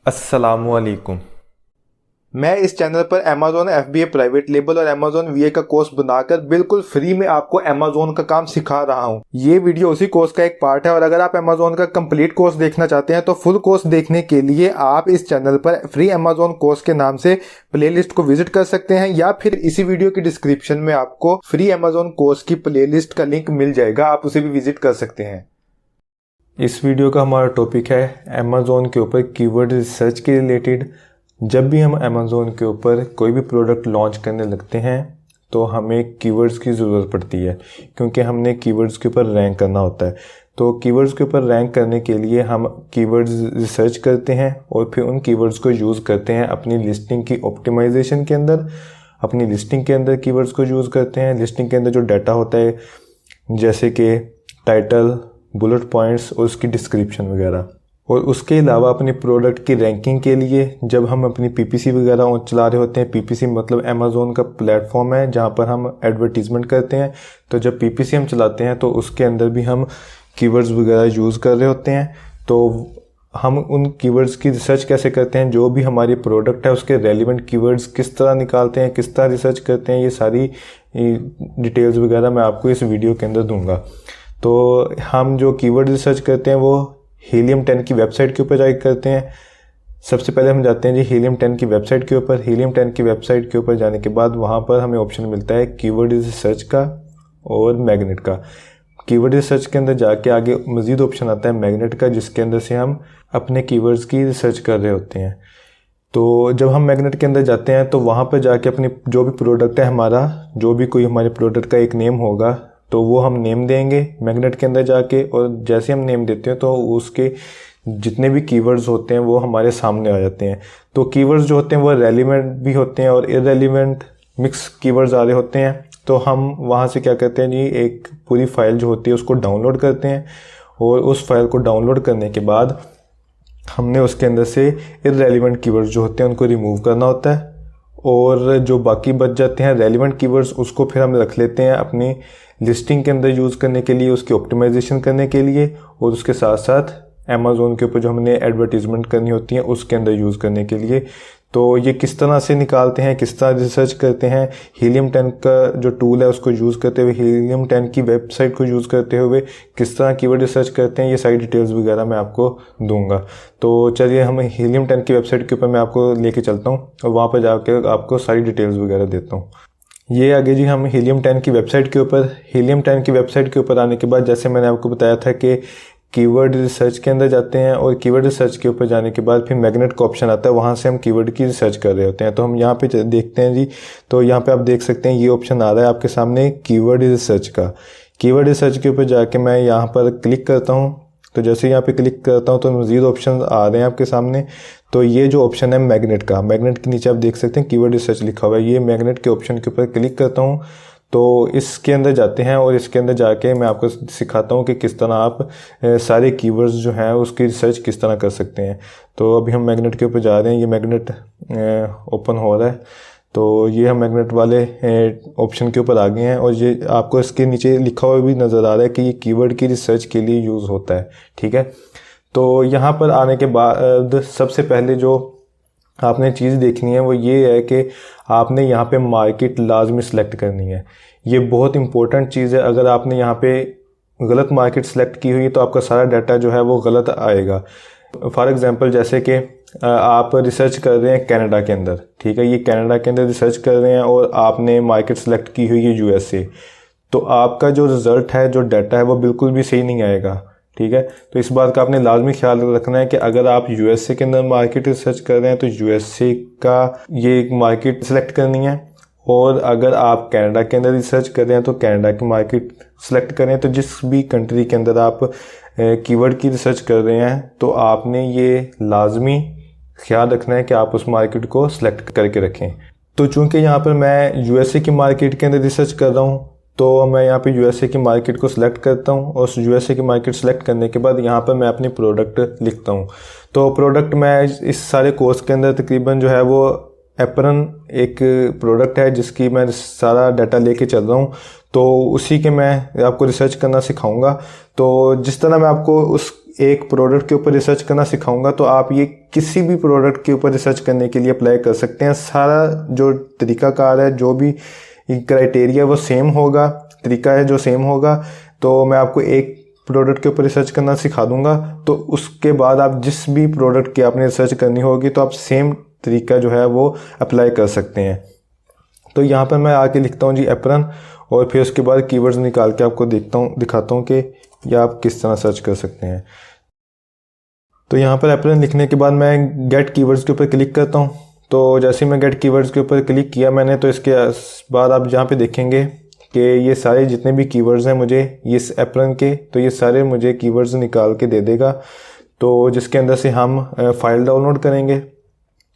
अस्सलामुअलैकुम। मैं इस चैनल पर Amazon FBA प्राइवेट लेबल और Amazon VA का कोर्स बनाकर बिल्कुल फ्री में आपको Amazon का काम सिखा रहा हूँ। ये वीडियो उसी कोर्स का एक पार्ट है और अगर आप Amazon का कंप्लीट कोर्स देखना चाहते हैं तो फुल कोर्स देखने के लिए आप इस चैनल पर फ्री Amazon कोर्स के नाम से प्लेलिस्ट को विजिट कर सकते हैं या फिर इसी वीडियो की डिस्क्रिप्शन में आपको फ्री Amazon कोर्स की प्लेलिस्ट का लिंक मिल जाएगा, आप उसे भी विजिट कर सकते हैं। इस वीडियो का हमारा टॉपिक है Amazon के ऊपर कीवर्ड रिसर्च के रिलेटेड। जब भी हम Amazon के ऊपर कोई भी प्रोडक्ट लॉन्च करने लगते हैं तो हमें कीवर्ड्स की ज़रूरत पड़ती है, क्योंकि हमने कीवर्ड्स के ऊपर रैंक करना होता है। तो कीवर्ड्स के ऊपर रैंक करने के लिए हम कीवर्ड्स रिसर्च करते हैं और फिर उन कीवर्ड्स को यूज़ करते हैं अपनी लिस्टिंग की ऑप्टिमाइजेशन के अंदर। अपनी लिस्टिंग के अंदर कीवर्ड्स को यूज़ करते हैं। लिस्टिंग के अंदर जो डाटा होता है जैसे कि टाइटल, बुलेट पॉइंट्स और उसकी डिस्क्रिप्शन वगैरह। और उसके अलावा अपने प्रोडक्ट की रैंकिंग के लिए जब हम अपनी PPC वगैरह चला रहे होते हैं, PPC मतलब Amazon का प्लेटफॉर्म है जहां पर हम एडवर्टीज़मेंट करते हैं। तो जब PPC हम चलाते हैं तो उसके अंदर भी हम कीवर्ड्स वगैरह यूज़ कर रहे होते हैं। तो हम उन कीवर्ड्स की रिसर्च कैसे करते हैं, जो भी हमारी प्रोडक्ट है उसके रेलिवेंट कीवर्ड्स किस तरह निकालते हैं, किस तरह रिसर्च करते हैं, ये सारी डिटेल्स वगैरह मैं आपको इस वीडियो के अंदर दूंगा। तो हम जो कीवर्ड रिसर्च करते हैं वो हीलियम 10 की वेबसाइट के ऊपर जाकर करते हैं। सबसे पहले हम जाते हैं जी हीलियम 10 की वेबसाइट के ऊपर। हीलियम 10 की वेबसाइट के ऊपर जाने के बाद वहाँ पर हमें ऑप्शन मिलता है कीवर्ड रिसर्च का और मैग्नेट का। कीवर्ड रिसर्च के अंदर जाके आगे मज़ीद ऑप्शन आता है मैग्नेट का, जिसके अंदर से हम अपने कीवर्ड्स की रिसर्च कर रहे होते हैं। तो जब हम मैग्नेट के अंदर जाते हैं तो वहाँ पर जाके अपनी जो भी प्रोडक्ट है हमारा, जो भी कोई हमारे प्रोडक्ट का एक नेम होगा तो वो हम नेम देंगे मैग्नेट के अंदर जाके। और जैसे हम नेम देते हैं तो उसके जितने भी कीवर्ड्स होते हैं वो हमारे सामने आ जाते हैं। तो कीवर्ड्स जो होते हैं वो रेलिवेंट भी होते हैं और इररेलिवेंट मिक्स कीवर्ड्स आ रहे होते हैं। तो हम वहाँ से क्या करते हैं जी, एक पूरी फाइल जो होती है उसको डाउनलोड करते हैं और उस फाइल को डाउनलोड करने के बाद हमने उसके अंदर से इररेलिवेंट कीवर्ड्स जो होते हैं उनको रिमूव करना होता है और जो बाकी बच जाते हैं रेलिवेंट कीवर्ड्स उसको फिर हम रख लेते हैं अपनी लिस्टिंग के अंदर यूज़ करने के लिए, उसकी ऑप्टिमाइजेशन करने के लिए और उसके साथ साथ Amazon के ऊपर जो हमने एडवर्टीज़मेंट करनी होती है उसके अंदर यूज़ करने के लिए। तो ये किस तरह से निकालते हैं, किस तरह रिसर्च करते हैं, हीलियम 10 का जो टूल है उसको यूज़ करते हुए, हीलियम 10 की वेबसाइट को यूज़ करते हुए किस तरह कीवर्ड रिसर्च करते हैं, ये सारी डिटेल्स वगैरह मैं आपको दूंगा। तो चलिए हम हीलियम 10 की वेबसाइट के ऊपर मैं आपको लेके चलता हूँ और वहाँ पर जाकर आपको सारी डिटेल्स वगैरह देता हूँ। ये आगे जी हम हीलियम 10 की वेबसाइट के ऊपर। हीलियम 10 की वेबसाइट के ऊपर आने के बाद जैसे मैंने आपको बताया था कि कीवर्ड रिसर्च के अंदर जाते हैं और कीवर्ड रिसर्च के ऊपर जाने के बाद फिर मैग्नेट का ऑप्शन आता है, वहाँ से हम कीवर्ड की रिसर्च कर रहे होते हैं। तो हम यहाँ पे देखते हैं जी, तो यहाँ पे आप देख सकते हैं ये ऑप्शन आ रहा है आपके सामने कीवर्ड रिसर्च का। कीवर्ड रिसर्च के ऊपर जाके मैं यहाँ पर क्लिक करता हूँ। तो जैसे यहाँ पे क्लिक करता हूँ तो मज़ीद ऑप्शन आ रहे हैं आपके सामने। तो ये जो ऑप्शन है मैग्नेट का, मैग्नेट के नीचे आप देख सकते हैं कीवर्ड रिसर्च लिखा हुआ है। ये मैग्नेट के ऑप्शन के ऊपर क्लिक करता हूँ तो इसके अंदर जाते हैं और इसके अंदर जाके मैं आपको सिखाता हूँ कि किस तरह आप सारे कीवर्ड्स जो हैं उसकी रिसर्च किस तरह कर सकते हैं। तो अभी हम मैग्नेट के ऊपर जा रहे हैं, ये मैग्नेट ओपन हो रहा है। तो ये हम मैग्नेट वाले ऑप्शन के ऊपर आ गए हैं और ये आपको इसके नीचे लिखा हुआ भी नज़र आ रहा है कि ये कीवर्ड की रिसर्च के लिए यूज़ होता है। ठीक है, तो यहाँ पर आने के बाद सबसे पहले जो आपने चीज़ देखनी है वो ये है कि आपने यहाँ पे मार्केट लाजमी सेलेक्ट करनी है। ये बहुत इंपॉर्टेंट चीज़ है। अगर आपने यहाँ पे गलत मार्केट सेलेक्ट की हुई तो आपका सारा डाटा जो है वो गलत आएगा। फॉर एग्जांपल जैसे कि आप रिसर्च कर रहे हैं कनाडा के अंदर, ठीक है, ये कनाडा के अंदर रिसर्च कर रहे हैं और आपने मार्केट सेलेक्ट की हुई है USA, तो आपका जो रिज़ल्ट है, जो डाटा है वो बिल्कुल भी सही नहीं आएगा। ठीक है, तो इस बात का आपने लाजमी ख्याल रखना है कि अगर आप USA के अंदर मार्केट रिसर्च कर रहे हैं तो USA का ये एक मार्केट सेलेक्ट करनी है और अगर आप कनाडा के अंदर रिसर्च कर रहे हैं तो कनाडा की मार्केट सेलेक्ट करें। तो जिस भी कंट्री के अंदर आप कीवर्ड की रिसर्च कर रहे हैं तो आपने ये लाजमी ख्याल रखना है कि आप उस मार्केट को सिलेक्ट करके रखें। तो चूंकि यहाँ पर मैं USA की मार्केट के अंदर रिसर्च कर रहा हूँ तो मैं यहाँ पे USA की मार्केट को सिलेक्ट करता हूँ और USA की मार्केट सेलेक्ट करने के बाद यहाँ पर मैं अपनी प्रोडक्ट लिखता हूँ। तो प्रोडक्ट मैं इस सारे कोर्स के अंदर तकरीबन जो है वो एप्रन एक प्रोडक्ट है जिसकी मैं सारा डाटा लेके चल रहा हूँ। तो उसी के मैं आपको रिसर्च करना सिखाऊंगा। तो जिस तरह मैं आपको उस एक प्रोडक्ट के ऊपर रिसर्च करना सिखाऊंगा तो आप ये किसी भी प्रोडक्ट के ऊपर रिसर्च करने के लिए अप्लाई कर सकते हैं। सारा जो तरीकाकार है, जो भी क्राइटेरिया वो सेम होगा, तरीका है जो सेम होगा। तो मैं आपको एक प्रोडक्ट के ऊपर रिसर्च करना सिखा दूंगा, तो उसके बाद आप जिस भी प्रोडक्ट की आपने रिसर्च करनी होगी तो आप सेम तरीका जो है वो अप्लाई कर सकते हैं। तो यहाँ पर मैं आके लिखता हूँ जी एप्रन, और फिर उसके बाद कीवर्ड्स निकाल के आपको दिखाता हूँ कि यह आप किस तरह सर्च कर सकते हैं। तो यहाँ पर एप्रन लिखने के बाद मैं गेट कीवर्ड्स के ऊपर क्लिक करता हूँ। तो जैसे ही मैं गेट कीवर्ड्स के ऊपर क्लिक किया मैंने, तो इसके बाद आप जहाँ पे देखेंगे कि ये सारे जितने भी कीवर्ड्स हैं मुझे इस एप्रन के, तो ये सारे मुझे कीवर्ड्स निकाल के दे देगा। तो जिसके अंदर से हम फाइल डाउनलोड करेंगे।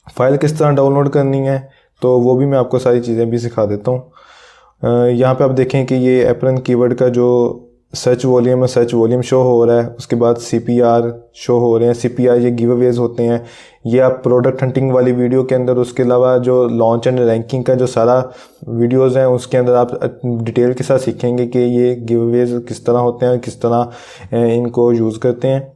फाइल किस तरह डाउनलोड करनी है तो वो भी मैं आपको सारी चीज़ें भी सिखा देता हूँ। यहाँ पे आप देखें कि ये एप्रन कीवर्ड का जो सर्च वॉल्यूम है, सर्च वॉल्यूम शो हो रहा है। उसके बाद CPR शो हो रहे हैं। CPR ये गिव अवेज होते हैं, ये आप प्रोडक्ट हंटिंग वाली वीडियो के अंदर, उसके अलावा जो लॉन्च एंड रैंकिंग का जो सारा वीडियोस हैं उसके अंदर आप डिटेल के साथ सीखेंगे कि ये गिव अवेज किस तरह होते हैं, किस तरह इनको यूज़ करते हैं।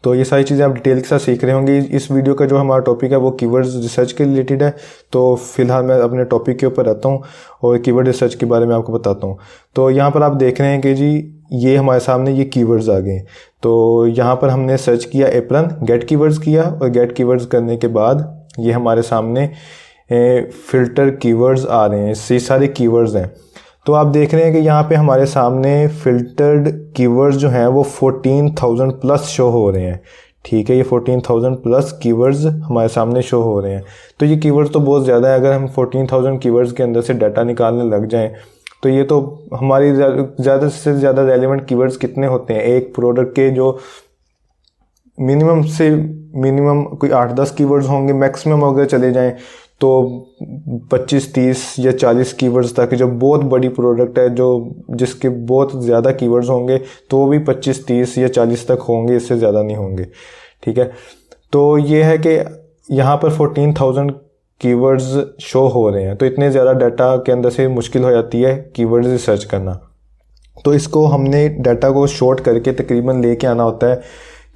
तो ये सारी चीज़ें आप डिटेल के साथ सीख रहे होंगे। इस वीडियो का जो हमारा टॉपिक है वो कीवर्ड्स रिसर्च के रिलेटेड है। तो फिलहाल मैं अपने टॉपिक के ऊपर रहता हूँ और कीवर्ड रिसर्च के बारे में आपको बताता हूँ। तो यहाँ पर आप देख रहे हैं कि जी ये हमारे सामने ये कीवर्ड्स आ गए। तो यहाँ पर हमने सर्च किया एप्रन, गेट कीवर्ड्स किया, और गेट कीवर्ड्स करने के बाद ये हमारे सामने फ़िल्टर कीवर्ड्स आ रहे हैं। ये सारे कीवर्ड्स हैं। तो आप देख रहे हैं कि यहाँ पे हमारे सामने फ़िल्टर्ड कीवर्ड्स जो हैं वो 14,000 प्लस शो हो रहे हैं। ठीक है, ये 14,000 प्लस कीवर्ड्स हमारे सामने शो हो रहे हैं। तो ये कीवर्ड्स तो बहुत ज़्यादा है। अगर हम 14,000 कीवर्ड्स के अंदर से डाटा निकालने लग जाएं तो ये तो हमारी ज़्यादा से ज़्यादा रेलिवेंट कीवर्ड्स कितने होते हैं एक प्रोडक्ट के, जो मिनिमम से मिनिमम कोई 8-10 कीवर्ड्स होंगे। मैक्सिमम अगर चले जाएं तो 25-30 या 40 कीवर्ड्स तक। जो बहुत बड़ी प्रोडक्ट है, जो जिसके बहुत ज़्यादा कीवर्ड्स होंगे तो वो भी 25-30 या 40 तक होंगे, इससे ज़्यादा नहीं होंगे। ठीक है, तो ये है कि यहाँ पर 14,000 कीवर्ड्स शो हो रहे हैं। तो इतने ज़्यादा डाटा के अंदर से मुश्किल हो जाती है कीवर्ड्स रिसर्च करना। तो इसको हमने डाटा को शॉर्ट करके तकरीबन लेके आना होता है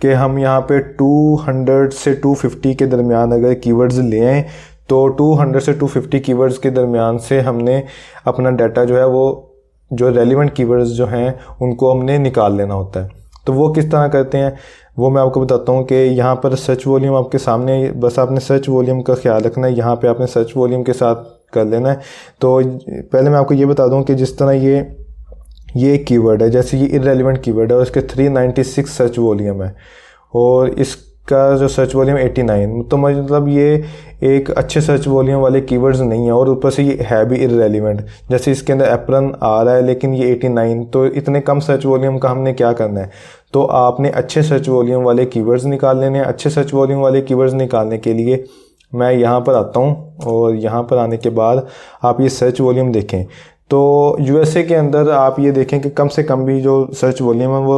कि हम यहाँ पे 200 से 250 के दरमियान अगर कीवर्ड्स ले आएँ तो 200 से 250 कीवर्ड्स के दरमियान से हमने अपना डाटा जो है वो जो रेलिवेंट कीवर्ड्स जो हैं उनको हमने निकाल लेना होता है। तो वो किस तरह करते हैं वो मैं आपको बताता हूँ कि यहाँ पर सर्च वॉल्यूम आपके सामने, बस आपने सर्च वॉल्यूम का ख्याल रखना है। यहाँ पे आपने सर्च वॉल्यूम के साथ कर लेना है। तो पहले मैं आपको ये बता दूँ कि जिस तरह ये एक कीवर्ड है, जैसे ये इररेलेवेंट कीवर्ड है और इसके 396 सर्च वॉल्यूम है और इसका जो सर्च वॉल्यूम 89, तो मतलब ये एक अच्छे सर्च वॉल्यूम वाले कीवर्ड्स नहीं है और ऊपर से ये है भी इररेलेवेंट। जैसे इसके अंदर एप्रन आ रहा है लेकिन ये 89, तो इतने कम सर्च वॉल्यूम का हमने क्या करना है, तो आपने अच्छे सर्च वॉल्यूम वाले कीवर्ड्स निकाल लेने हैं। अच्छे सर्च वॉल्यूम वाले कीवर्ड्स निकालने के लिए मैं यहाँ पर आता हूँ और यहाँ पर आने के बाद आप ये सर्च वॉल्यूम देखें। तो USA के अंदर आप ये देखें कि कम से कम भी जो सर्च वॉल्यूम है वो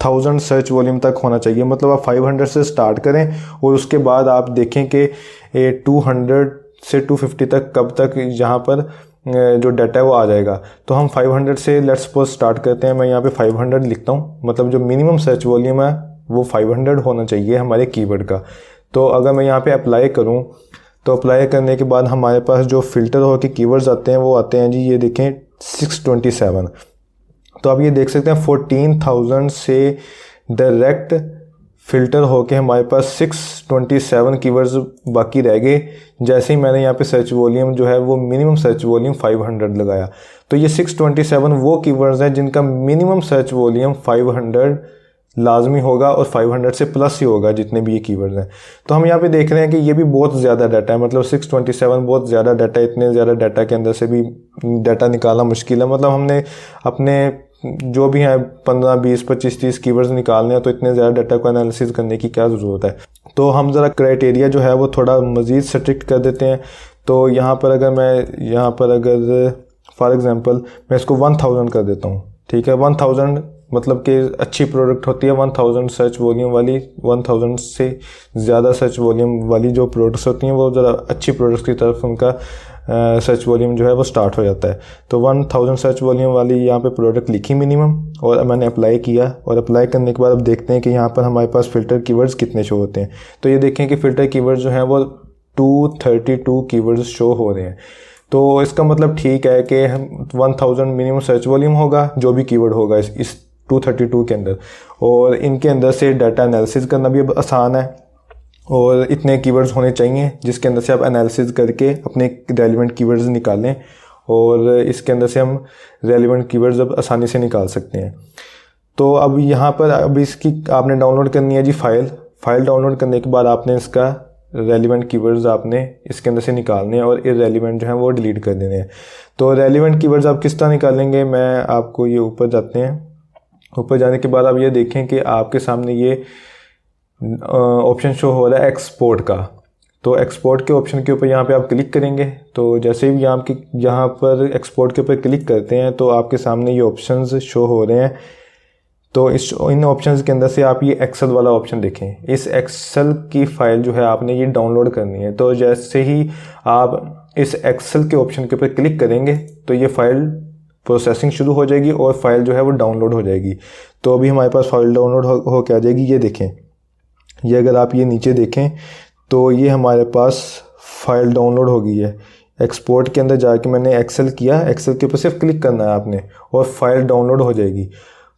1000 सर्च वॉल्यूम तक होना चाहिए। मतलब आप 500 से स्टार्ट करें और उसके बाद आप देखें कि 200 से 250 तक कब तक यहाँ पर जो डाटा है वो आ जाएगा। तो हम 500 से लेट्स सपोज स्टार्ट करते हैं। मैं यहाँ पे 500 लिखता हूँ, मतलब जो मिनिमम सर्च वॉल्यूम है वो 500 होना चाहिए हमारे कीवर्ड का। तो अगर मैं यहाँ पे अप्लाई करूँ तो अप्लाई करने के बाद हमारे पास जो फ़िल्टर हो के कीवर्ड्स आते हैं वो आते हैं जी, ये देखें 627। तो आप ये देख सकते हैं 14,000 से डायरेक्ट फ़िल्टर होके हमारे पास 627 कीवर्ड्स बाकी रह गए। जैसे ही मैंने यहाँ पे सर्च वॉल्यूम जो है वो मिनिमम सर्च वॉल्यूम 500 लगाया, तो ये 627 वो कीवर्ड्स हैं जिनका मिनिमम सर्च वॉल्यूम 500 लाजमी होगा और 500 से प्लस ही होगा जितने भी ये कीवर्ड्स हैं। तो हम यहाँ पे देख रहे हैं कि ये भी बहुत ज़्यादा डाटा है, मतलब 627 बहुत ज़्यादा डाटा है। इतने ज़्यादा डाटा के अंदर से भी डाटा निकालना मुश्किल है। मतलब हमने अपने जो भी हैं 15, 20, 25, 30 कीवर्ड्स निकालने हैं, तो इतने ज़्यादा डाटा को एनालिसिस करने की क्या ज़रूरत है। तो हम ज़रा क्राइटेरिया जो है वो थोड़ा मज़ीद स्ट्रिक्ट कर देते हैं। तो यहाँ पर अगर फॉर एग्ज़ाम्पल मैं इसको 1000 कर देता हूँ। ठीक है, 1000 मतलब कि अच्छी प्रोडक्ट होती है 1000 सर्च वॉल्यूम वाली, 1000 से ज़्यादा सर्च वॉल्यूम वाली जो प्रोडक्ट्स होती हैं वो ज़रा अच्छी प्रोडक्ट्स की तरफ उनका सर्च वॉल्यूम जो है वो स्टार्ट हो जाता है। तो 1000 सर्च वॉल्यूम वाली यहाँ पे प्रोडक्ट लिखी मिनिमम, और मैंने अप्लाई किया, और अप्लाई करने के बाद अब देखते हैं कि यहाँ पर हमारे पास फ़िल्टर कीवर्ड्स कितने शो होते हैं। तो ये देखें कि फ़िल्टर कीवर्ड्स जो हैं वो 232 कीवर्ड्स शो हो रहे हैं। तो इसका मतलब ठीक है कि हम 1000 मिनिमम सर्च वॉल्यूम होगा जो भी कीवर्ड होगा इस 232 के अंदर, और इनके अंदर से डाटा एनालिसिस करना भी अब आसान है, और इतने कीवर्ड्स होने चाहिए जिसके अंदर से आप एनालिसिस करके अपने रेलिवेंट कीवर्ड्स निकालें, और इसके अंदर से हम रेलिवेंट कीवर्ड्स अब आसानी से निकाल सकते हैं। तो अब यहाँ पर अब इसकी आपने डाउनलोड करनी है जी फाइल डाउनलोड करने के बाद आपने इसका रेलिवेंट कीवर्ड्स आपने इसके अंदर से निकालने हैं, और इररेलेवेंट जो है वो डिलीट कर देने हैं। तो रेलिवेंट कीवर्ड्स आप किस तरह निकालेंगे, मैं आपको ये ऊपर जाते हैं। ऊपर जाने के बाद आप ये देखें कि आपके सामने ये ऑप्शन शो हो रहा है एक्सपोर्ट का। तो एक्सपोर्ट के ऑप्शन के ऊपर यहाँ पे आप क्लिक करेंगे, तो जैसे ही यहाँ पर एक्सपोर्ट के ऊपर क्लिक करते हैं तो आपके सामने ये ऑप्शंस शो हो रहे हैं। तो इन ऑप्शंस के अंदर से आप ये एक्सेल वाला ऑप्शन देखें। इस एक्सेल की फ़ाइल जो है आपने ये डाउनलोड करनी है। तो जैसे ही आप इस एक्सेल के ऑप्शन के ऊपर क्लिक करेंगे तो ये फ़ाइल प्रोसेसिंग शुरू हो जाएगी और फाइल जो है वो डाउनलोड हो जाएगी। तो अभी हमारे पास फाइल डाउनलोड हो के आ जाएगी। ये देखें, ये अगर आप ये नीचे देखें तो ये हमारे पास फ़ाइल डाउनलोड हो गई है। एक्सपोर्ट के अंदर जाके मैंने एक्सेल किया, एक्सेल के ऊपर सिर्फ क्लिक करना है आपने और फाइल डाउनलोड हो जाएगी।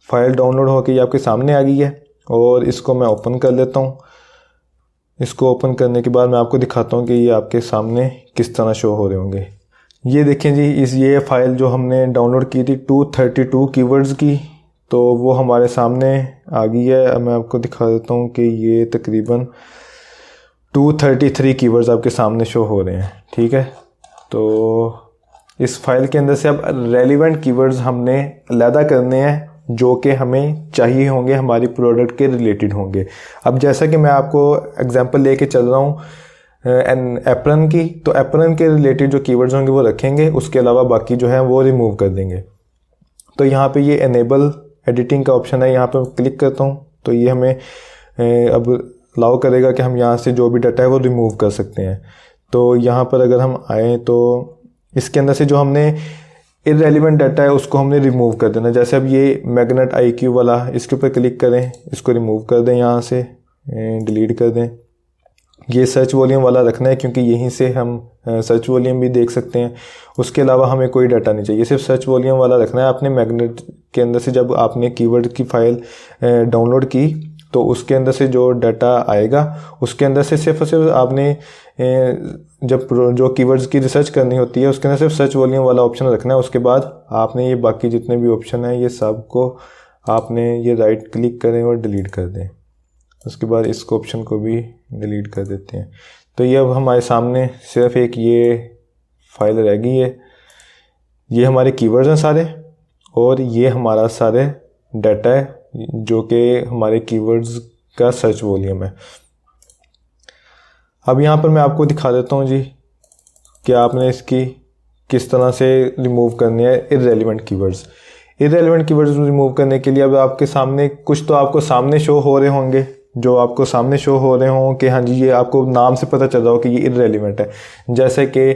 फाइल डाउनलोड होकर ये आपके सामने आ गई है, और इसको मैं ओपन कर लेता हूँ। इसको ओपन करने के बाद मैं आपको दिखाता हूँ कि ये आपके सामने किस तरह शो हो रहे होंगे। ये देखें जी, ये फ़ाइल जो हमने डाउनलोड की थी 232 कीवर्ड्स की, तो वो हमारे सामने आ गई है। अब मैं आपको दिखा देता हूँ कि ये तकरीबन 233 कीवर्ड्स आपके सामने शो हो रहे हैं। ठीक है, तो इस फाइल के अंदर से अब रेलिवेंट कीवर्ड्स हमने अलहदा करने हैं जो कि हमें चाहिए होंगे, हमारी प्रोडक्ट के रिलेटेड होंगे। अब जैसा कि मैं आपको एग्जांपल लेके चल रहा हूँ एप्रन की, तो एप्रन के रिलेटेड जो कीवर्ड्स होंगे वो रखेंगे, उसके अलावा बाकी जो है वो रिमूव कर देंगे। तो यहाँ पे ये एनेबल एडिटिंग का ऑप्शन है, यहाँ पे क्लिक करता हूँ तो ये हमें अब अलाउ करेगा कि हम यहाँ से जो भी डाटा है वो रिमूव कर सकते हैं। तो यहाँ पर अगर हम आएँ तो इसके अंदर से जो हमने इररेलेवेंट डाटा है उसको हमने रिमूव कर देना। जैसे अब ये मैग्नेट IQ वाला, इसके ऊपर क्लिक करें, इसको रिमूव कर दें, यहाँ से डिलीट कर दें। ये सर्च वॉल्यूम वाला रखना है क्योंकि यहीं से हम सर्च वॉल्यूम भी देख सकते हैं। उसके अलावा हमें कोई डाटा नहीं चाहिए, सिर्फ सर्च वॉल्यूम वाला रखना है। आपने मैग्नेट के अंदर से जब आपने कीवर्ड की फ़ाइल डाउनलोड की तो उसके अंदर से जो डाटा आएगा उसके अंदर से सिर्फ और सिर्फ आपने जब जो कीवर्ड्स की रिसर्च करनी होती है उसके अंदर सिर्फ सर्च वॉल्यूम वाला ऑप्शन रखना है। उसके बाद आपने ये बाकी जितने भी ऑप्शन हैं ये सब को आपने ये राइट क्लिक करें और डिलीट कर दें। उसके बाद इस ऑप्शन को भी डिलीट कर देते हैं। तो ये अब हमारे सामने सिर्फ एक ये फाइल रह गई है। ये हमारे कीवर्ड्स हैं सारे, और ये हमारा सारे डाटा है जो कि हमारे कीवर्ड्स का सर्च वॉल्यूम है। अब यहाँ पर मैं आपको दिखा देता हूँ जी कि आपने इसकी किस तरह से रिमूव करनी है irrelevant keywords. Irrelevant keywords remove करने के लिए अब आपके सामने कुछ तो आपको सामने शो हो रहे होंगे, जो आपको सामने शो हो रहे हों कि हाँ जी ये आपको नाम से पता चल रहा हो कि ये इररेलेवेंट है। जैसे कि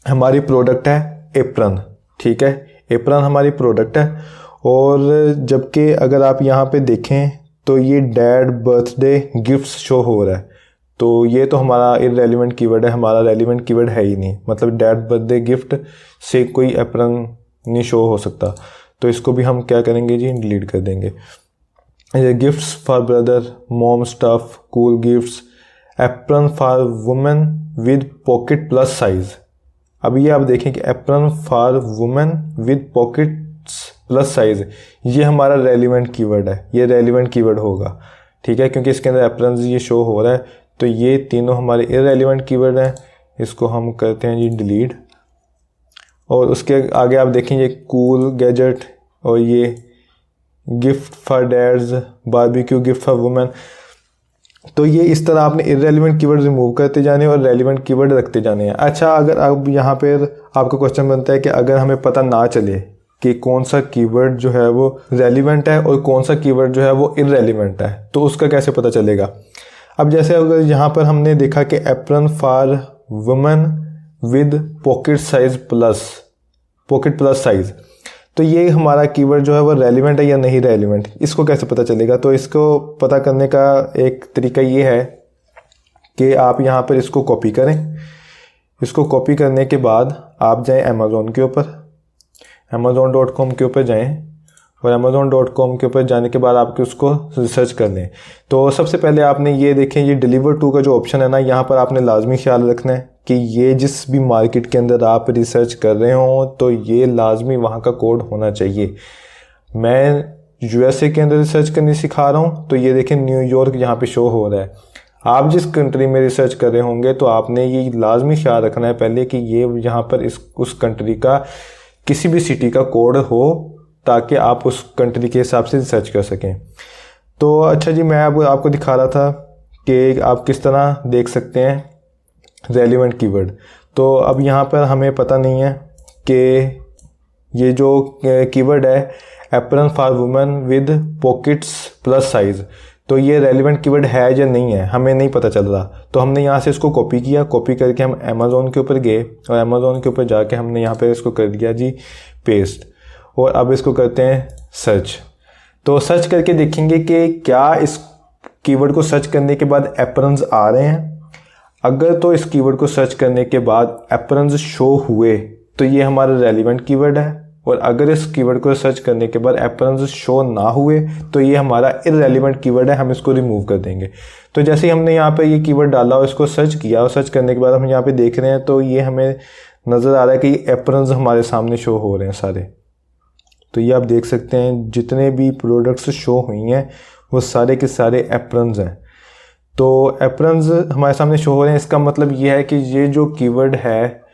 हमारी प्रोडक्ट है एप्रन, ठीक है, एप्रन हमारी प्रोडक्ट है, और जबकि अगर आप यहाँ पे देखें तो ये डैड बर्थडे गिफ्ट्स शो हो रहा है। तो ये तो हमारा इररेलेवेंट कीवर्ड है, हमारा रेलिवेंट कीवर्ड है ही नहीं। मतलब डैड बर्थडे गिफ्ट से कोई एप्रन नहीं शो हो सकता। तो इसको भी हम क्या करेंगे जी, डिलीट कर देंगे। Gifts for brother, mom stuff, cool gifts, apron for women with pocket plus size. अब ये आप देखें कि apron for women with pocket plus size, ये हमारा रेलिवेंट कीवर्ड है, ये रेलिवेंट कीवर्ड होगा। ठीक है, क्योंकि इसके अंदर एप्रन ये शो हो रहा है। तो ये तीनों हमारे इररेलेवेंट कीवर्ड हैं। इसको हम करते हैं जी डिलीट। और उसके आगे आप देखेंगे कूल गैजेट, और ये gift for dads, barbecue gift for women. तो ये इस तरह आपने इररेलेवेंट कीवर्ड रिमूव करते जाने और रेलिवेंट कीवर्ड रखते जाने हैं। अच्छा, अगर अब यहाँ पर आपका क्वेश्चन बनता है कि अगर हमें पता ना चले कि कौन सा कीवर्ड जो है वो रेलिवेंट है और कौन सा कीवर्ड जो है वो इररेलिवेंट है, तो उसका कैसे पता चलेगा। अब जैसे अगर यहाँ पर हमने देखा कि apron for women with pocket plus size, तो ये हमारा कीवर्ड जो है वो रेलिवेंट है या नहीं रेलिवेंट, इसको कैसे पता चलेगा। तो इसको पता करने का एक तरीका ये है कि आप यहाँ पर इसको कॉपी करें। इसको कॉपी करने के बाद आप जाएं अमेज़ॉन के ऊपर, amazon.com के ऊपर जाएं और amazon.com के ऊपर जाने के बाद आपके उसको रिसर्च कर लें। तो सबसे पहले आपने ये देखें, ये डिलीवर टू का जो ऑप्शन है ना, यहाँ पर आपने लाजमी ख्याल रखना है कि ये जिस भी मार्केट के अंदर आप रिसर्च कर रहे हो तो ये लाजमी वहाँ का कोड होना चाहिए। मैं USA के अंदर रिसर्च करनी सिखा रहा हूँ, तो ये देखें न्यूयॉर्क यहाँ पे शो हो रहा है। आप जिस कंट्री में रिसर्च कर रहे होंगे तो आपने ये लाजमी ख्याल रखना है पहले कि ये यहाँ पर उस कंट्री का किसी भी सिटी का कोड हो, ताकि आप उस कंट्री के हिसाब से रिसर्च कर सकें। तो अच्छा जी, मैं अब आपको दिखा रहा था कि आप किस तरह देख सकते हैं रेलिवेंट कीवर्ड। तो अब यहाँ पर हमें पता नहीं है कि ये जो कीवर्ड है apron for women with pockets plus size, तो ये रेलिवेंट कीवर्ड है या नहीं है, हमें नहीं पता चल रहा। तो हमने यहाँ से इसको कॉपी किया, कॉपी करके हम अमेज़ॉन के ऊपर गए और अमेज़ॉन के ऊपर जाके हमने यहाँ पे इसको कर दिया जी पेस्ट, और अब इसको करते हैं सर्च। तो सर्च करके देखेंगे कि क्या इस कीवर्ड को सर्च करने के बाद एप्रन्स आ रहे हैं। अगर तो इस कीवर्ड को सर्च करने के बाद एप्रन्स शो हुए तो ये हमारा रेलिवेंट कीवर्ड है, और अगर इस कीवर्ड को सर्च करने के बाद एप्रन्स शो ना हुए तो ये हमारा इररेलिवेंट कीवर्ड है, हम इसको रिमूव कर देंगे। तो जैसे ही हमने यहाँ पे ये कीवर्ड डाला और इसको सर्च किया, और सर्च करने के बाद हम यहाँ पे देख रहे हैं तो ये हमें नज़र आ रहा है कि ये एप्रन्स हमारे सामने शो हो रहे हैं सारे। तो ये आप देख सकते हैं जितने भी प्रोडक्ट्स शो हुई हैं वो सारे के सारे एप्रन्स हैं। तो एप्रन्स हमारे सामने शो हो रहे हैं, इसका मतलब ये है कि ये जो कीवर्ड है,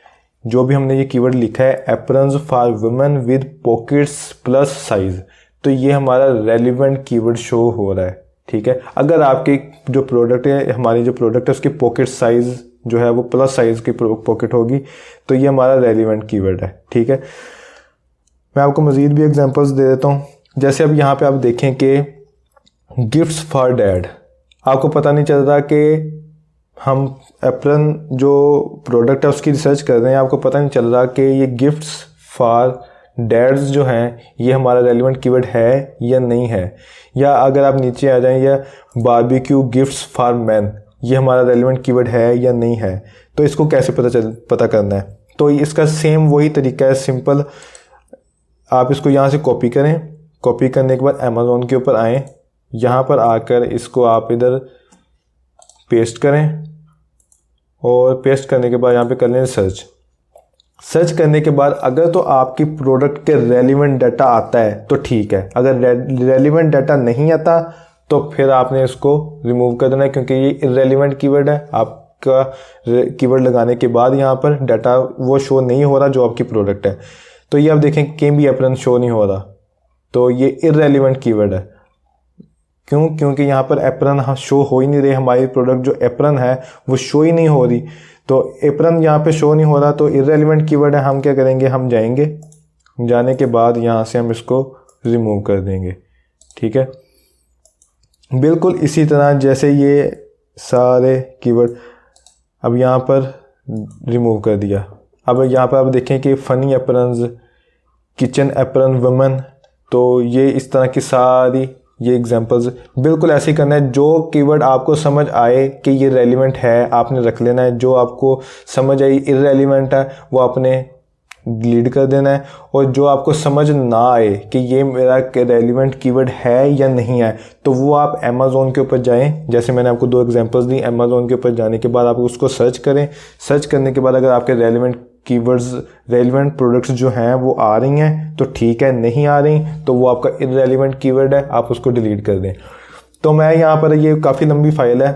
जो भी हमने ये कीवर्ड लिखा है aprons for women with pockets plus size, तो ये हमारा रेलिवेंट कीवर्ड शो हो रहा है। ठीक है, अगर आपके जो प्रोडक्ट है, हमारी जो प्रोडक्ट है उसकी पॉकेट साइज जो है वो प्लस साइज की पॉकेट होगी, तो ये हमारा रेलिवेंट कीवर्ड है। ठीक है, मैं आपको मज़ीद भी एग्जांपल्स दे देता हूँ। जैसे अब यहाँ पे आप देखें कि गिफ्ट्स फॉर डैड, आपको पता नहीं चल रहा कि हम एप्रन जो प्रोडक्ट है उसकी रिसर्च कर रहे हैं, आपको पता नहीं चल रहा कि ये गिफ्ट्स फॉर डैड्स जो हैं ये हमारा रेलिवेंट कीवर्ड है या नहीं है। या अगर आप नीचे आ जाएं, या बारबेक्यू गिफ्ट्स फॉर मैन, ये हमारा रेलिवेंट कीवर्ड है या नहीं है। तो इसको कैसे पता करना है। तो इसका सेम वही तरीका है, सिंपल। आप इसको यहाँ से कॉपी करें, कॉपी करने के बाद अमेज़ॉन के ऊपर आएँ, यहाँ पर आकर इसको आप इधर पेस्ट करें, और पेस्ट करने के बाद यहाँ पे कर लें सर्च। सर्च करने के बाद अगर तो आपकी प्रोडक्ट के रेलिवेंट डाटा आता है तो ठीक है, अगर रेलिवेंट डाटा नहीं आता तो फिर आपने इसको रिमूव कर देना है, क्योंकि ये इररेलिवेंट कीवर्ड है। आपका कीवर्ड लगाने के बाद यहाँ पर डाटा वो शो नहीं हो रहा जो आपकी प्रोडक्ट है। तो ये आप देखें कहीं भी एप्रन शो नहीं हो रहा, तो ये इररेलिवेंट कीवर्ड है। क्यों? क्योंकि यहाँ पर एप्रन शो हो ही नहीं रही, हमारी प्रोडक्ट जो एप्रन है वो शो ही नहीं हो रही। तो एप्रन यहाँ पे शो नहीं हो रहा तो इररेलिवेंट कीवर्ड है। हम क्या करेंगे, हम जाएंगे, जाने के बाद यहाँ से हम इसको रिमूव कर देंगे। ठीक है, बिल्कुल इसी तरह जैसे ये सारे कीवर्ड अब यहाँ पर रिमूव कर दिया। अब यहाँ पर आप देखें कि funny aprons, kitchen apron women, तो ये इस तरह की सारी ये एग्जांपल्स बिल्कुल ऐसे ही करना है। जो कीवर्ड आपको समझ आए कि ये रेलिवेंट है आपने रख लेना है, जो आपको समझ आई इररेलिवेंट है वो आपने डिलीट कर देना है, और जो आपको समझ ना आए कि ये मेरा रेलिवेंट कीवर्ड है या नहीं है तो वो आप अमेज़ॉन के ऊपर जाएं। जैसे मैंने आपको 2 एग्जांपल्स दी, अमेज़ॉन के ऊपर जाने के बाद आप उसको सर्च करें। सर्च करने के बाद अगर आपके रेलिवेंट कीवर्ड्स, रेलिवेंट प्रोडक्ट्स जो हैं वो आ रही हैं तो ठीक है, नहीं आ रही तो वो आपका इररेलिवेंट कीवर्ड है, आप उसको डिलीट कर दें। तो मैं यहाँ पर, ये काफ़ी लंबी फ़ाइल है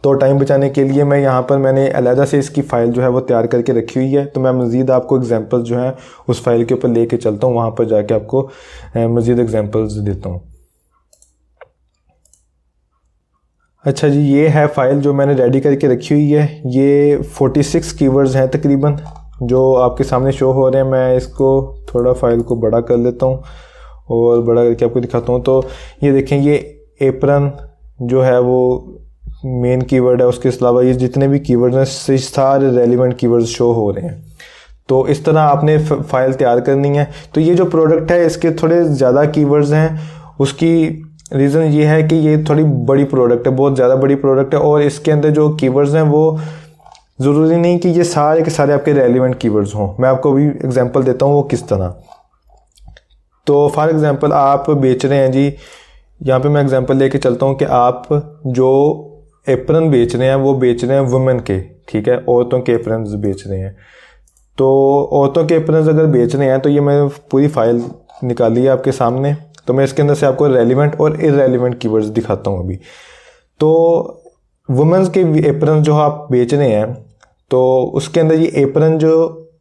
तो टाइम बचाने के लिए मैं यहाँ पर मैंने अलहदा से इसकी फ़ाइल जो है वो तैयार करके रखी हुई है। तो मैं मज़ीद आपको एग्जांपल्स जो हैं उस फाइल के ऊपर लेके चलता हूँ, वहाँ पर जाके आपको मज़ीद एग्जांपल्स देता हूँ। अच्छा जी, ये है फ़ाइल जो मैंने रेडी करके रखी हुई है। ये 46 कीवर्ड्स हैं तकरीबन, जो आपके सामने शो हो रहे हैं, मैं इसको थोड़ा फाइल को बड़ा कर लेता हूँ और बड़ा करके आपको दिखाता हूँ। तो ये देखें, ये एप्रन जो है वो मेन कीवर्ड है। उसके अलावा ये जितने भी कीवर्ड्स हैं सारे रेलिवेंट कीवर्ड्स शो हो रहे हैं। तो इस तरह आपने फाइल तैयार करनी है। तो ये जो प्रोडक्ट है इसके थोड़े ज़्यादा कीवर्ड्स हैं। उसकी रीज़न ये है कि ये थोड़ी बड़ी प्रोडक्ट है, बहुत ज़्यादा बड़ी प्रोडक्ट है, और इसके अंदर जो कीवर्ड्स हैं वो ज़रूरी नहीं कि ये सारे के सारे आपके रेलिवेंट कीवर्ड्स हों। मैं आपको भी एग्जांपल देता हूँ वो किस तरह। तो फॉर एग्जांपल आप बेच रहे हैं जी, यहाँ पे मैं एग्जांपल लेके चलता हूँ कि आप जो एप्रन बेच रहे हैं वो बेच रहे हैं वुमेन के, ठीक है, औरतों के एप्रन बेच रहे हैं। तो औरतों के एप्रन अगर बेच रहे हैं तो ये मैं पूरी फाइल निकाली है आपके सामने। तो मैं इसके अंदर से आपको रेलिवेंट और इररेलिवेंट कीवर्ड्स दिखाता हूँ अभी। तो वुमेन्स के एप्रन जो आप बेच रहे हैं तो उसके अंदर ये एप्रन जो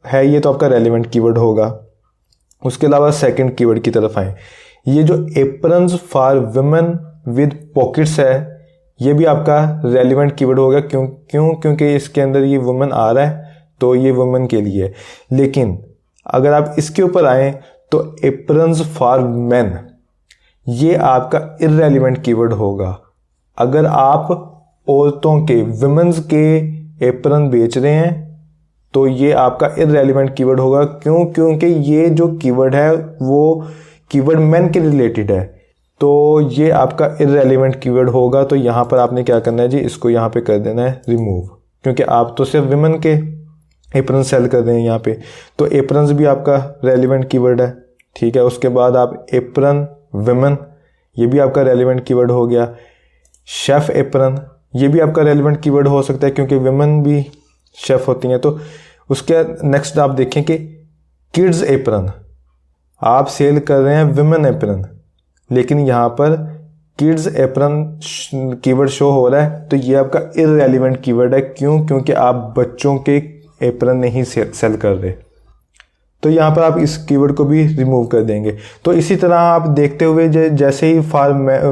है ये तो आपका रेलिवेंट कीवर्ड होगा। उसके अलावा सेकंड कीवर्ड की तरफ आए, ये जो aprons for women with pockets है ये भी आपका रेलिवेंट कीवर्ड होगा। क्योंकि इसके अंदर ये वुमेन आ रहा है तो ये वुमेन के लिए है। लेकिन अगर आप इसके ऊपर आए तो एप्रन्स फॉर मेन ये आपका इररेलिवेंट कीवर्ड होगा। अगर आप औरतों के वुमेन्स के एप्रन बेच रहे हैं तो ये आपका इररेलिवेंट कीवर्ड होगा। क्योंकि ये जो कीवर्ड है वो कीवर्ड मेन के रिलेटेड है, तो ये आपका इररेलिवेंट कीवर्ड होगा। तो यहाँ पर आपने क्या करना है जी, इसको यहाँ पे कर देना है रिमूव, क्योंकि आप तो सिर्फ वुमेन के एप्रन सेल कर रहे हैं यहाँ पे। तो एप्रन्स भी आपका रेलिवेंट कीवर्ड है, ठीक है। उसके बाद आप एप्रन वुमेन, ये भी आपका रेलिवेंट कीवर्ड हो गया। शेफ एप्रन, ये भी आपका रेलिवेंट कीवर्ड हो सकता है क्योंकि वुमेन भी शेफ होती हैं। तो उसके नेक्स्ट आप देखें कि किड्स एप्रन, आप सेल कर रहे हैं वुमेन एप्रन, लेकिन यहाँ पर किड्स एप्रन कीवर्ड शो हो रहा है, तो ये आपका इररेलिवेंट कीवर्ड है। क्योंकि आप बच्चों के एप्रन नहीं सेल कर रहे। तो यहाँ पर आप इस कीवर्ड को भी रिमूव कर देंगे। तो इसी तरह आप देखते हुए जैसे ही फॉर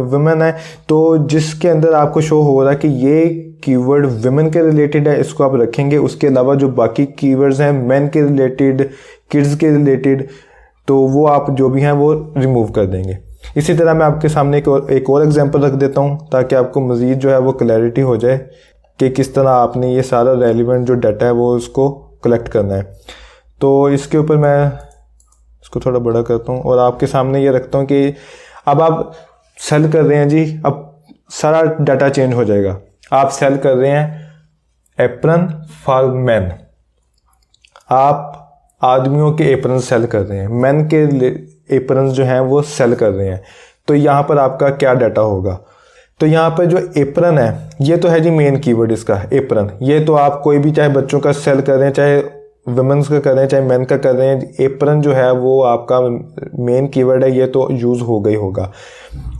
वुमेन है तो जिसके अंदर आपको शो हो रहा है कि ये कीवर्ड वुमेन के रिलेटेड है, इसको आप रखेंगे। उसके अलावा जो बाकी कीवर्ड्स हैं मेन के रिलेटेड, किड्स के रिलेटेड, तो वो आप जो भी हैं वो रिमूव कर देंगे। इसी तरह मैं आपके सामने एक और एग्जांपल रख देता हूँ ताकि आपको मज़ीद जो है वो क्लैरिटी हो जाए कि किस तरह आपने ये सारा रेलिवेंट जो डाटा है वो उसको कलेक्ट करना है। तो इसके ऊपर मैं इसको थोड़ा बड़ा करता हूँ और आपके सामने ये रखता हूँ कि अब आप सेल कर रहे हैं जी, अब सारा डाटा चेंज हो जाएगा। आप सेल कर रहे हैं एप्रन फॉर मैन, आप आदमियों के एप्रन सेल कर रहे हैं, मैन के एप्रन जो हैं वो सेल कर रहे हैं। तो यहाँ पर आपका क्या डाटा होगा, तो यहाँ पर जो एप्रन है ये तो है जी मेन कीवर्ड इसका एप्रन। ये तो आप कोई भी चाहे बच्चों का सेल कर रहे हैं, चाहे वुमेन्स का कर रहे हैं, चाहे मेन का कर रहे हैं, एप्रन जो है वो आपका मेन कीवर्ड है, ये तो यूज़ हो गई होगा।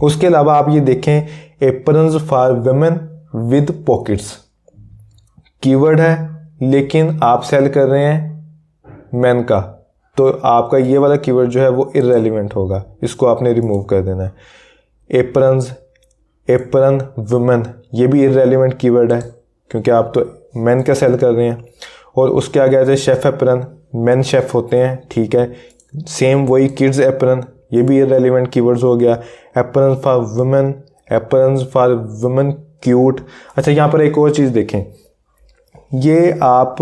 उसके अलावा आप ये देखें aprons for women with pockets keyword है, लेकिन आप सेल कर रहे हैं मेन का, तो आपका ये वाला कीवर्ड जो है वो इररेलिवेंट होगा, इसको आपने रिमूव कर देना है। एप्रन्स, एप्रन वुमेन, ये भी इररेलिवेंट कीवर्ड है क्योंकि आप तो मेन का सेल कर रहे हैं। और उसके आगे आते शेफ एप्रन, मेन शेफ होते हैं, ठीक है। सेम वही किड्स एप्रन, ये भी इररेलिवेंट कीवर्ड्स हो गया। Apron for women, apron for women cute. अच्छा, यहाँ पर एक और चीज़ देखें, ये आप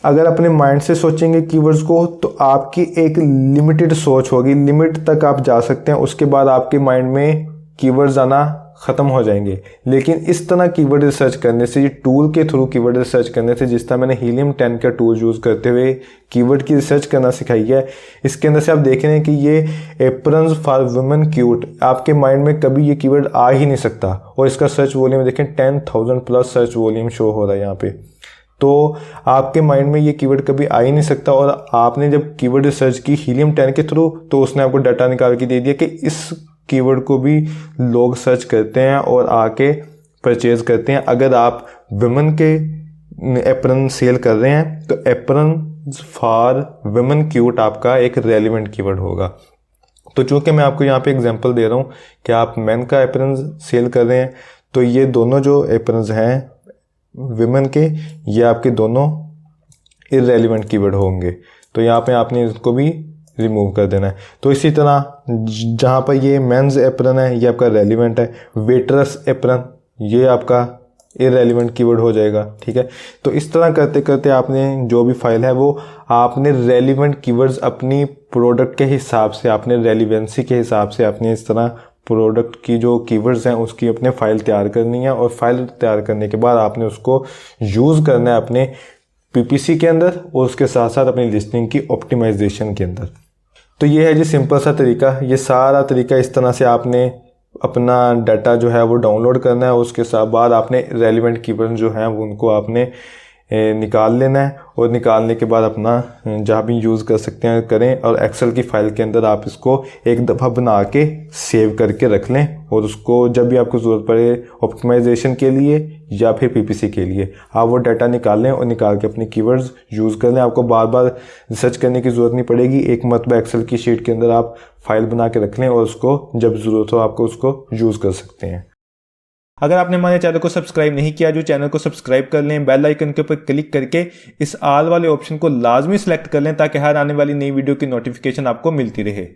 अगर अपने माइंड से सोचेंगे कीवर्ड्स को तो आपकी एक लिमिटेड सोच होगी, लिमिट तक आप जा सकते हैं, उसके बाद आपके माइंड में कीवर्ड्स आना ख़त्म हो जाएंगे। लेकिन इस तरह कीवर्ड रिसर्च करने से, ये टूल के थ्रू कीवर्ड रिसर्च करने से, जिस तरह मैंने हीलियम 10 का टूल यूज़ करते हुए कीवर्ड की रिसर्च करना सिखाई है, इसके अंदर से आप देख रहे हैं कि ये एप्रन्स फॉर वुमेन क्यूट, आपके माइंड में कभी ये कीवर्ड आ ही नहीं सकता। और इसका सर्च वॉल्यूम देखें 10,000 प्लस सर्च वॉल्यूम शो हो रहा है यहाँ पे। तो आपके माइंड में ये कीवर्ड कभी आ ही नहीं सकता। और आपने जब कीवर्ड रिसर्च की हीलियम 10 के थ्रू, तो उसने आपको डाटा निकाल के दे दिया कि इस कीवर्ड को भी लोग सर्च करते हैं और आके परचेज करते हैं। अगर आप वुमेन के एप्रन सेल कर रहे हैं तो एप्रन फॉर वुमेन क्यूट आपका एक रेलिवेंट कीवर्ड होगा। तो चूंकि मैं आपको यहाँ पे एग्जांपल दे रहा हूँ कि आप मेन का एप्रन सेल कर रहे हैं, तो ये दोनों जो एप्रन्स हैं वुमेन के, ये आपके दोनों इररेलेवेंट कीवर्ड होंगे, तो यहाँ पे आपने इसको भी रिमूव कर देना है। तो इसी तरह जहाँ पर ये मेंस एप्रन है ये आपका रेलिवेंट है, वेटरस एप्रन ये आपका इररेलेवेंट कीवर्ड हो जाएगा, ठीक है। तो इस तरह करते करते आपने जो भी फाइल है वो आपने रेलिवेंट कीवर्ड्स अपनी प्रोडक्ट के हिसाब से, आपने रेलिवेंसी के हिसाब से आपने इस तरह प्रोडक्ट की जो कीवर्ड्स हैं उसकी अपने फाइल तैयार करनी है, और फाइल तैयार करने के बाद आपने उसको यूज़ करना है अपने पीपीसी के अंदर और उसके साथ साथ अपनी लिस्टिंग की ऑप्टिमाइजेशन के अंदर। तो ये है जी सिंपल सा तरीका। ये सारा तरीका इस तरह से आपने अपना डाटा जो है वो डाउनलोड करना है, उसके साथ बाद आपने रेलिवेंट कीवर्ड जो हैं वो उनको आपने निकाल लेना है, और निकालने के बाद अपना जहाँ भी यूज़ कर सकते हैं करें, और एक्सेल की फ़ाइल के अंदर आप इसको एक दफ़ा बना के सेव करके रख लें, और उसको जब भी आपको ज़रूरत पड़े ऑप्टिमाइजेशन के लिए या फिर पीपीसी के लिए आप वो डाटा निकाल लें और निकाल के अपने कीवर्ड्स यूज़ कर लें। आपको बार बार रिसर्च करने की ज़रूरत नहीं पड़ेगी, एक मरतबा एक्सेल की शीट के अंदर आप फाइल बना के रख लें और उसको जब ज़रूरत हो आपको उसको यूज़ कर सकते हैं। अगर आपने हमारे चैनल को सब्सक्राइब नहीं किया, जो चैनल को सब्सक्राइब कर लें, बेल आइकन के ऊपर क्लिक करके इस ऑल वाले ऑप्शन को लाजमी सेलेक्ट कर लें ताकि हर आने वाली नई वीडियो की नोटिफिकेशन आपको मिलती रहे।